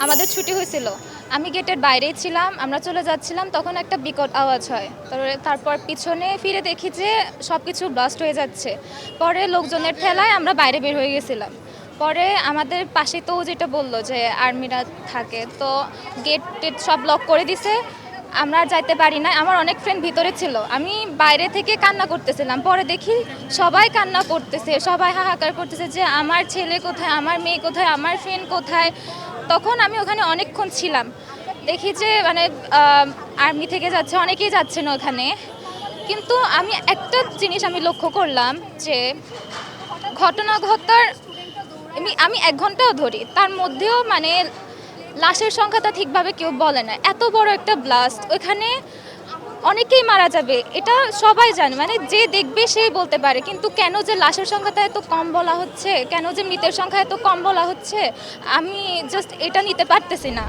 আমাদের ছুটি হয়েছিল। আমি গেটের বাইরেই ছিলাম, আমরা চলে যাচ্ছিলাম, তখন একটা বিকট আওয়াজ হয়। তারপর পিছনে ফিরে দেখি যে সব কিছু ব্লাস্ট হয়ে যাচ্ছে। পরে লোকজনের ঠেলায় আমরা বাইরে বের হয়ে গেছিলাম। পরে আমাদের পাশে তো যেটা বললো যে আর্মিরা থাকে, তো গেট টেট সব লক করে দিছে, আমরা আর যাইতে পারি না। আমার অনেক ফ্রেন্ড ভিতরে ছিল, আমি বাইরে থেকে কান্না করতেছিলাম। পরে দেখি সবাই কান্না করতেছে, সবাই হাহাকার করতেছে যে আমার ছেলে কোথায়, আমার মেয়ে কোথায়, আমার ফ্রেন্ড কোথায়। তখন আমি ওখানে অনেকক্ষণ ছিলাম, দেখি যে মানে আর্মি থেকে যাচ্ছে, অনেকেই যাচ্ছেন ওখানে। কিন্তু আমি একটা জিনিস আমি লক্ষ্য করলাম যে ঘটনা ঘটার আমি 1 ঘন্টাও ধরি, তার মধ্যেও মানে লাশের সংখ্যাটা ঠিকভাবে কেউ বলে না। এত বড় একটা ব্লাস্ট, ওইখানে অনেকেই মারা যাবে, এটা সবাই জানে, মানে যে দেখবে সেই বলতে পারে। কিন্তু কেন যে লাশের সংখ্যাটা এত কম বলা হচ্ছে, কেন যে মৃতের সংখ্যা এত কম বলা হচ্ছে, আমি জাস্ট এটা নিতে পারতেছি না।